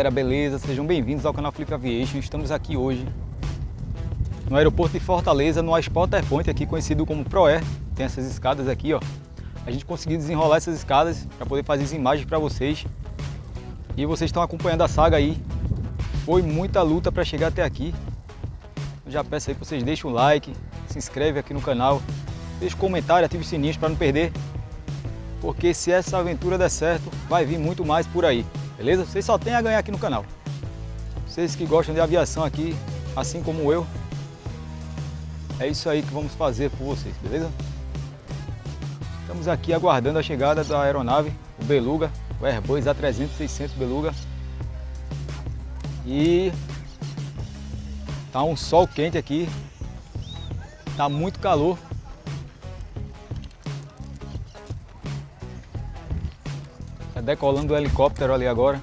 galera, beleza? Sejam bem-vindos ao canal Flip Aviation. Estamos aqui hoje no aeroporto de Fortaleza, no Spotter Point, aqui conhecido como Proair. Tem essas escadas aqui, ó. A gente conseguiu desenrolar essas escadas para poder fazer as imagens para vocês. E vocês estão acompanhando a saga aí. Foi muita luta para chegar até aqui. Eu já peço aí que vocês deixem o like, se inscreve aqui no canal, deixe um comentário, ative os sininhos para não perder. Porque se essa aventura der certo, vai vir muito mais por aí, beleza? Vocês só têm a ganhar aqui no canal. Vocês que gostam de aviação aqui, assim como eu, é isso aí que vamos fazer por vocês, beleza? Estamos aqui aguardando a chegada da aeronave, o Beluga, o Airbus A300-600 Beluga. E tá um sol quente aqui, tá muito calor. Tá decolando o helicóptero ali agora.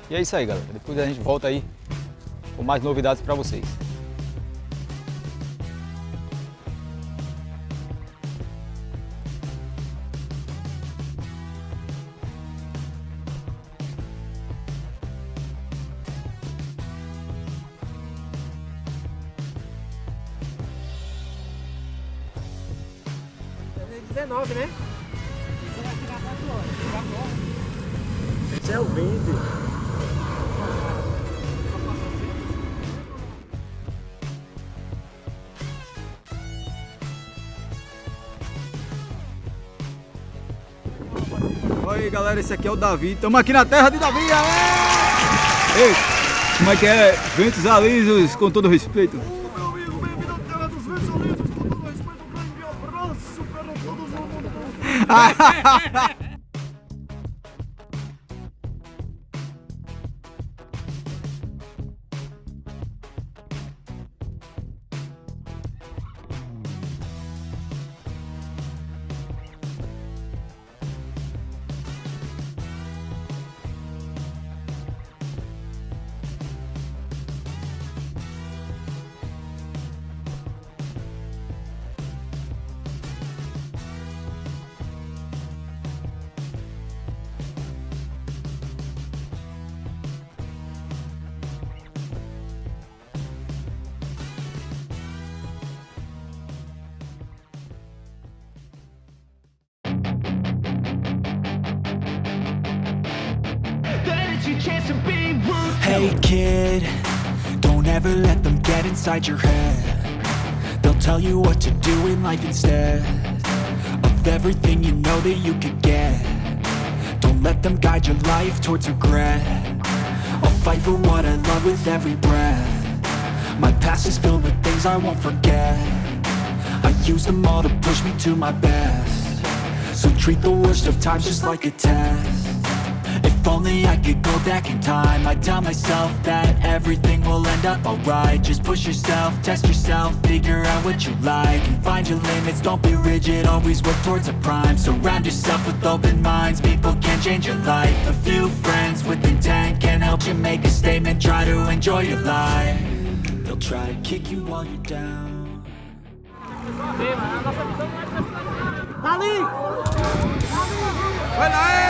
E é isso aí, galera. Depois a gente volta aí com mais novidades para vocês. É 19, né? Você vai tirar 4 horas. Esse é o 20. Olha aí, galera, esse aqui é o Davi. Estamos aqui na terra de Davi. Ei, como é que é? Ventos alisos, com todo respeito. Meu amigo, bem-vindo à terra dos ventos alisos. Com todo respeito, um grande abraço para todos o mundo. Hey kid, don't ever let them get inside your head. They'll tell you what to do in life instead of everything you know that you could get. Don't let them guide your life towards regret. I'll fight for what I love with every breath. My past is filled with things I won't forget. I use them all to push me to my best. So treat the worst of times just like a test. If only I could go back in time, I'd tell myself that everything will end up alright. Just push yourself, test yourself, figure out what you like, and find your limits, don't be rigid, always work towards a prime. Surround yourself with open minds, people can change your life. A few friends with intent can help you make a statement, try to enjoy your life. They'll try to kick you while you're down. Ali! Vai lá,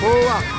Boa!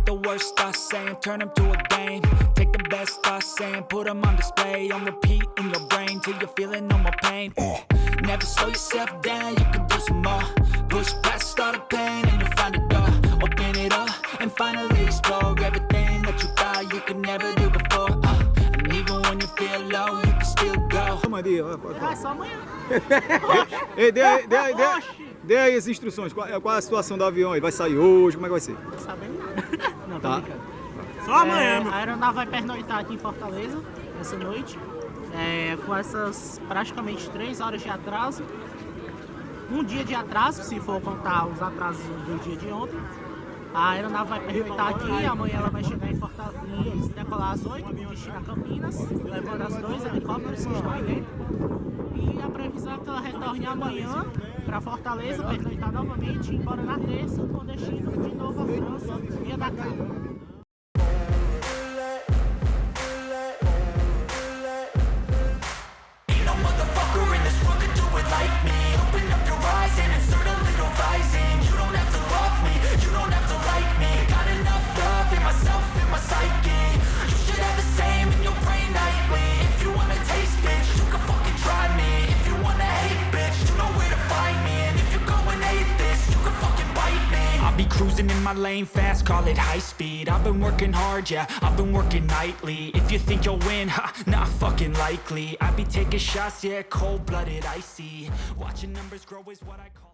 Take the worst thoughts saying, turn them to a game. Take the best thoughts saying, put them on display. On repeat in your brain till you're feeling no more pain. Never slow yourself down, you can do some more. Push past all the pain and you'll find a door. Open it up and finally explore everything that you thought you could never do before. And even when you feel low, you can still go. Ah, só amanhã. Ei, dê aí as instruções, qual é a situação do avião? Ele vai sair hoje, como é que vai ser? Não sabendo nada. Não, tô Tá. brincando. Só amanhã, meu. A aeronave vai pernoitar aqui em Fortaleza essa noite, com essas praticamente 3 horas de atraso. Um dia de atraso, se for contar os atrasos do dia de ontem. A aeronave vai pernoitar aqui, amanhã ela vai chegar em Fortaleza e decolar às 8, com destino a Campinas, levando as 2 helicópteros que estão aí dentro. E a previsão é que ela retorne amanhã para Fortaleza, pernoitar novamente e ir embora na terça, com destino de novo à França, via Dakar. Ain't no motherfucker in this world could do it like me. Open up your eyes and insert a little rising. You don't have to love me, you don't have to like me. Got enough love in myself, in my psyche. You should have the same in your brain nightly. If you wanna taste, bitch, you can fucking try me. If you wanna hate, bitch, you know where to find me. And if you go and hate this, you can fucking bite me. I'll be cruising in my lane fast, call it high speed. I've been working hard, yeah, I've been working nightly. If you think you'll win, ha, not fucking likely. I be taking shots, yeah, cold-blooded, icy. Watching numbers grow is what I call